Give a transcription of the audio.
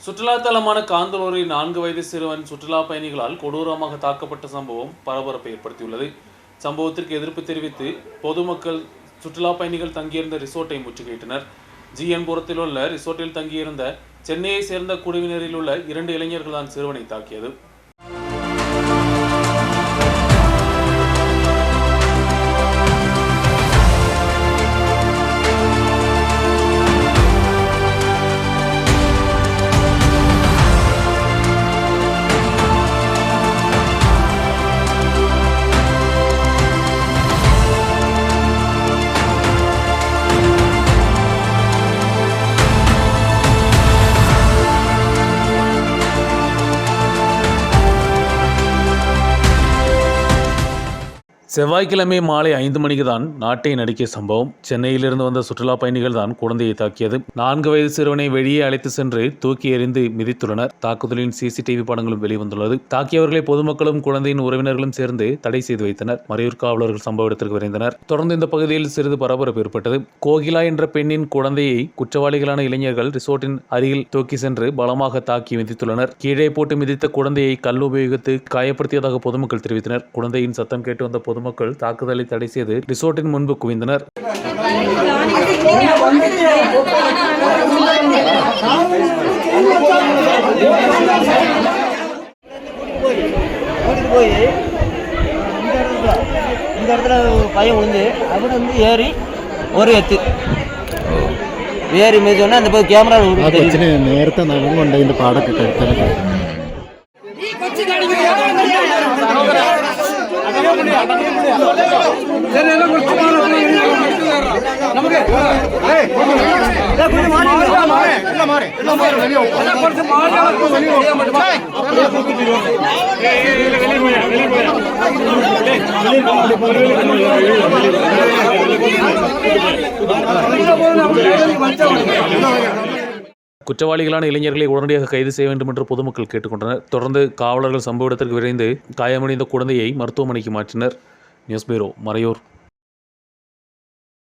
சுற்றுலா தலமான காந்தலூரில் 4 வயது சிறுவன் சுற்றுலா பயணிகளால் கொடூரமாக தாக்கப்பட்ட சம்பவம் பரபரப்பை ஏற்படுத்தியுள்ளது. சம்பவத்திற்கு எதிர்ப்பு தெரிவித்து பொதுமக்கள் சுற்றுலா பயணிகள் தங்கியிருந்த ரிசோர்ட்டை முற்றுகையிட்டனர். ஜிஎன் புரத்தில் உள்ள ரிசோர்ட்டில் தங்கியிருந்த சென்னையை சேர்ந்த குழுவினரில் உள்ள 2 இளைஞர்கள் தான் சிறுவனை தாக்கியது. செவ்வாய்க்கிழமை மாலை 5 மணிக்கு தான் நாட்டை நடுக்கிய சம்பவம். சென்னையிலிருந்து வந்த சுற்றுலா பயணிகள் தான் குழந்தையை தாக்கியது. 4 வயது சிறுவனை வெளியே அழைத்து சென்று தூக்கி எறிந்து மிதித்துள்ளனர். தாக்குதலின் சிசிடிவி படங்களும் வெளிவந்துள்ளது. தாக்கியவர்களை பொதுமக்களும் குழந்தையின் உறவினர்களும் சேர்ந்து தடை செய்து வைத்தனர். மறையூர் காவலர்கள் சம்பவ இடத்திற்கு விரைந்தனர். தொடர்ந்து இந்த பகுதியில் சிறிது பரபரப்பு ஏற்பட்டது. கோகிலா என்ற பெண்ணின் குழந்தையை குற்றவாளிகளான இளைஞர்கள் ரிசோர்ட்டின் அருகில் தூக்கி சென்று பலமாக தாக்கி மிதித்துள்ளனர். கீழே போட்டு மிதித்த குழந்தையை கல் உபயோகித்து காயப்படுத்தியதாக பொதுமக்கள் தெரிவித்தனர். குழந்தையின் சத்தம் கேட்டு வந்த பொதுமக்கள் தாக்குதலை தடை செய்து ரிசோர்ட்டின் முன்பு குவிந்தனர். இந்த இடத்துல பையன் விழுந்து அவர் வந்து ஏறி ஒரு எத்து ஏறி மிதிச்சோன்னா அந்த போய் கேமரா നേരത്തെ നടന്നുകൊണ്ട് ഇതിന്റെ പാടൊക്കെ കഴുത്തലൊക്കെ குற்றவாளிகளான இளைஞர்களை உடனடியாக கைது செய்ய வேண்டும் என்று பொதுமக்கள் கேட்டுக்கொண்டனர். தொடர்ந்து காவலர்கள் சம்பவ இடத்திற்கு விரைந்து காயமடைந்த குழந்தையை மருத்துவமனைக்கு மாற்றினர். News bureau, Maraiyur.